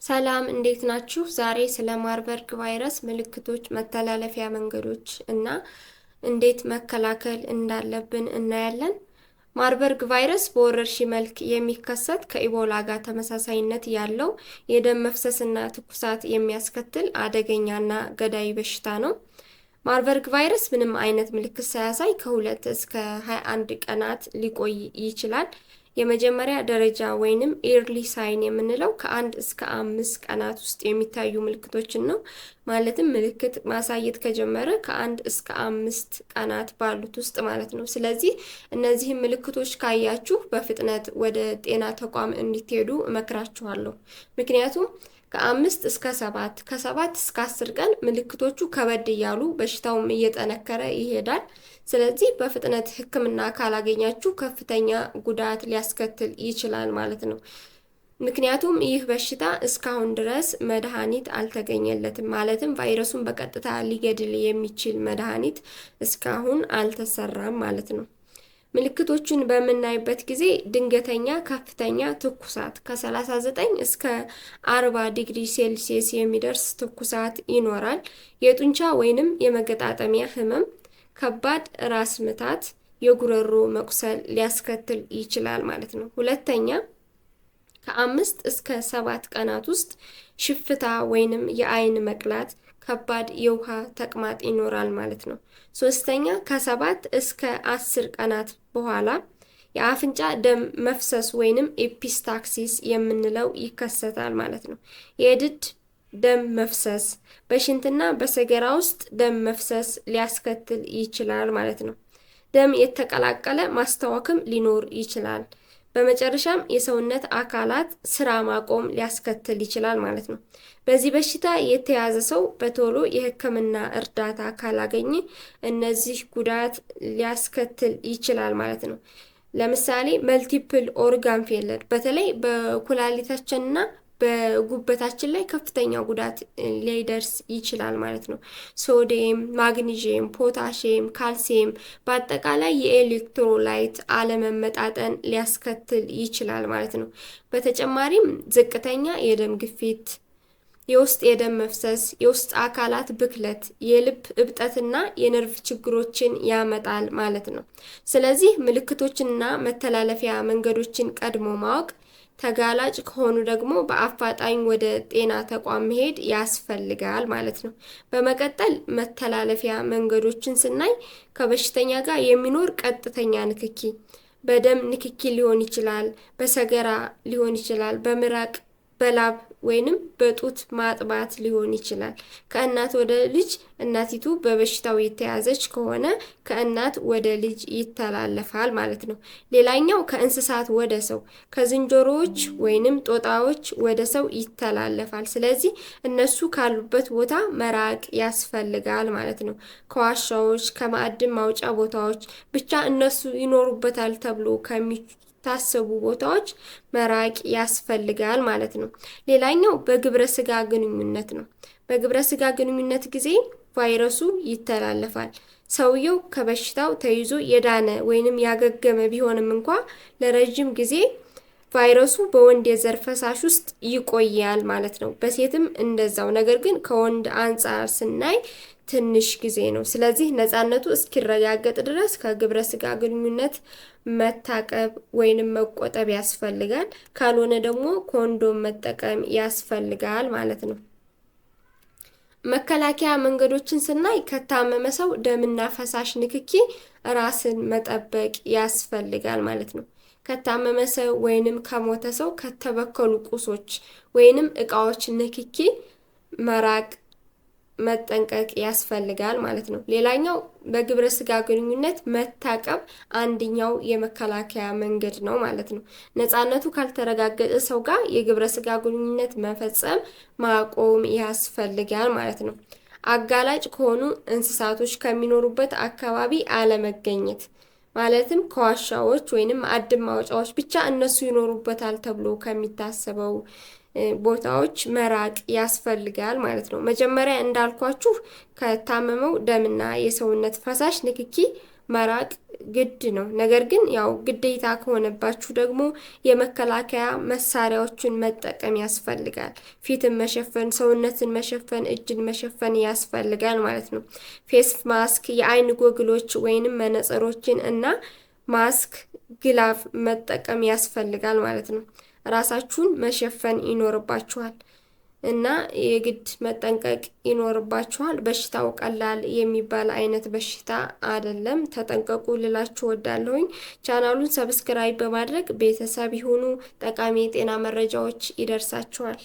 ሰላም እንዴት ናችሁ? ዛሬ ስለ ማርበርግ ቫይረስ ምልክቶች፣ መተላለፊያ መንገዶች እና እንዴት መከላከል እንዳለብን እናያለን። ማርበርግ ቫይረስ በወረርሽኝ መልክ የሚከሰት ከኢቦላ ጋር ተመሳሳይነት ያለው የደም መፍሰስና ትኩሳት የሚያስከትል አደገኛና ገዳይ በሽታ ነው። ማርበርግ ቫይረስ ምንም አይነት ምልክት ሳያሳይ ከ2 እስከ 21 ቀናት ሊቆይ ይችላል። የመጀመሪያ ደረጃ ወይንም ኤርሊ ሳይን የምንለው ከ1 እስከ 5 ቀናት ውስጥ የሚታዩ ምልክቶችን ነው። ማለትም ምልክት ማሳየት ከጀመረ ከ1 እስከ 5 ቀናት ባሉት ውስጥ ማለት ነው። ስለዚህ እነዚህን ምልክቶች ካያችሁ በፍጥነት ወደ ጤና ተቋም እንድትሄዱ እመክራችኋለሁ። ምክንያቱም ከ5 እስከ 7 ከ7 እስከ 10 ቀን ምልክቶቹ ከበድ እያሉ በሽታውም እየጠነከረ ይሄዳል። ስለዚህ በፍጥነት ሕክምና ካላገኛችሁ ከፍተኛ ጉዳት ሊያስከትል ይችላል ማለት ነው። ምክንያቱም ይህ በሽታ እስካሁን ድረስ መድኃኒት አልተገኘለትም። ማለትም ቫይረሱን በቀጥታ ሊገድል የሚችል መድኃኒት እስካሁን አልተሰራም ማለት ነው። ምልክቶቹን በምናይበት ጊዜ ድንገተኛ ከፍተኛ ትኩሳት ከ39 እስከ 40 ዲግሪ ሴልሲየስ የሚደርስ ትኩሳት ይኖራል። የጡንቻ ወይንም የመገጣጠሚያ ህመም፣ ከባድ ራስ ምታት፣ የጉሮሮ መቁሰል ሊያስከትል ይችላል ማለት ነው። ሁለተኛ ከ5 እስከ 7 ቀናት ውስጥ ሽፍታ ወይንም የአይን መቅላት፣ ከባድ የውሃ ተቅማጥ ይኖራል ማለት ነው። ሶስተኛ ከ7 እስከ 10 ቀናት በኋላ የአፍንጫ ደም መፍሰስ ወይንም ኤፒስታክሲስ የምንለው ይከሰታል ማለት ነው። የድድ ደም መፍሰስ፣ በሽንትና በሰገራ ውስጥ ደም መፍሰስ ሊያስከትል ይችላል ማለት ነው። ደም የተቀላቀለ ማስታወክም ሊኖር ይችላል። በመጨረሻም የሰውነት አካላት ስራ ማቆም ሊያስከትል ይችላል ማለት ነው። በዚህ በሽታ የተያዘ ሰው በቶሎ የሕክምና እርዳታ ካላገኘ እነዚህ ጉዳት ሊያስከትል ይችላል ማለት ነው። ለምሳሌ መልቲፕል ኦርጋን ፌለር በተለይ በኩላሊታችንና በጉበታችን ላይ ከፍተኛ ጉዳት ሊደርስ ይችላል ማለት ነው። ሶዲየም፣ ማግኒዥየም፣ ፖታሺየም፣ ካልሲየም በአጠቃላይ የኤሌክትሮላይት አለመመጣጠን ሊያስከትል ይችላል ማለት ነው። በተጨማሪም ዝቅተኛ የደም ግፊት፣ የውስጥ የደም መፍሰስ፣ የውስጥ አካላት ብክለት፣ የልብ እብጠትና የነርቭ ችግሮችን ያመጣል ማለት ነው። ስለዚህ ምልክቶችንና መተላለፊያ መንገዶችን ቀድሞ ማወቅ፣ ተጋላጭ ከሆኑ ደግሞ በአፋጣኝ ወደ ጤና ተቋም መሄድ ያስፈልጋል ማለት ነው። በመቀጠል መተላለፊያ መንገዶችን ስናይ ከበሽተኛ ጋር የሚኖር ቀጥተኛ ንክኪ፣ በደም ንክኪ ሊሆን ይችላል፣ በሰገራ ሊሆን ይችላል፣ በምራቅ፣ በላብ ወይንም በጡት ማጥባት ሊሆን ይችላል። ከእናት ወደ ልጅ፣ እናቲቱ በበሽታው የተያዘች ከሆነ ከእናት ወደ ልጅ ይተላለፋል ማለት ነው። ሌላኛው ከእንስሳት ወደ ሰው፣ ከዝንጀሮዎች ወይንም ጦጣዎች ወደ ሰው ይተላለፋል። ስለዚህ እነሱ ካሉበት ቦታ መራቅ ያስፈልጋል ማለት ነው። ከዋሻዎች፣ ከማዕድን ማውጫ ቦታዎች፣ ብቻ እነሱ ይኖሩበታል ተብሎ ታሰቡ ቦታዎች መራቅ ያስፈልጋል ማለት ነው። ሌላኛው በግብረ ስጋ ግንኙነት ነው። በግብረ ስጋ ግንኙነት ጊዜ ቫይረሱ ይተላለፋል። ሰውየው ከበሽታው ተይዞ የዳነ ወይንም ያገገመ ቢሆንም እንኳ ለረጅም ጊዜ ቫይረሱ በወንድ የዘር ፈሳሽ ውስጥ ይቆያል ማለት ነው። በሴትም እንደዛው። ነገር ግን ከወንድ አንጻር ስናይ ትንሽ ጊዜ ነው። ስለዚህ ነፃነቱ እስኪረጋገጥ ድረስ ከግብረ ስጋ ግንኙነት መታቀብ ወይንም መቆጠብ ያስፈልጋል። ካልሆነ ደግሞ ኮንዶም መጠቀም ያስፈልጋል ማለት ነው። መከላከያ መንገዶችን ስናይ ከታመመ ሰው ደምና ፈሳሽ ንክኪ ራስን መጠበቅ ያስፈልጋል ማለት ነው። ከታመመ ሰው ወይንም ከሞተ ሰው ከተበከሉ ቁሶች ወይንም እቃዎች ንክኪ መራቅ መጠንቀቅ ያስፈልጋል ማለት ነው። ሌላኛው በግብረ ስጋ ግንኙነት መታቀብ አንደኛው የመከላከያ መንገድ ነው ማለት ነው። ነፃነቱ ካልተረጋገጠ ሰው ጋር የግብረ ስጋ ግንኙነት መፈጸም ማቆም ያስፈልጋል ማለት ነው። አጋላጭ ከሆኑ እንስሳቶች ከሚኖሩበት አካባቢ አለመገኘት፣ ማለትም ከዋሻዎች ወይንም ማዕድን ማውጫዎች ብቻ እነሱ ይኖሩበታል ተብሎ ከሚታሰበው ቦታዎች መራቅ ያስፈልጋል ማለት ነው። መጀመሪያ እንዳልኳችሁ ከታመመው ደምና የሰውነት ፈሳሽ ንክኪ መራቅ ግድ ነው። ነገር ግን ያው ግዴታ ከሆነባችሁ ደግሞ የመከላከያ መሳሪያዎችን መጠቀም ያስፈልጋል። ፊትን መሸፈን፣ ሰውነትን መሸፈን፣ እጅን መሸፈን ያስፈልጋል ማለት ነው። ፌስ ማስክ፣ የአይን ጎግሎች ወይንም መነጽሮችን እና ማስክ፣ ግላቭ መጠቀም ያስፈልጋል ማለት ነው። ራሳችሁን መሸፈን ይኖርባችኋል እና የግድ መጠንቀቅ ይኖርባችኋል። በሽታው ቀላል የሚባል አይነት በሽታ አይደለም። ተጠንቀቁ ልላችሁ ወዳለሁኝ። ቻናሉን ሰብስክራይብ በማድረግ ቤተሰብ ይሁኑ። ጠቃሚ የጤና መረጃዎች ይደርሳችኋል።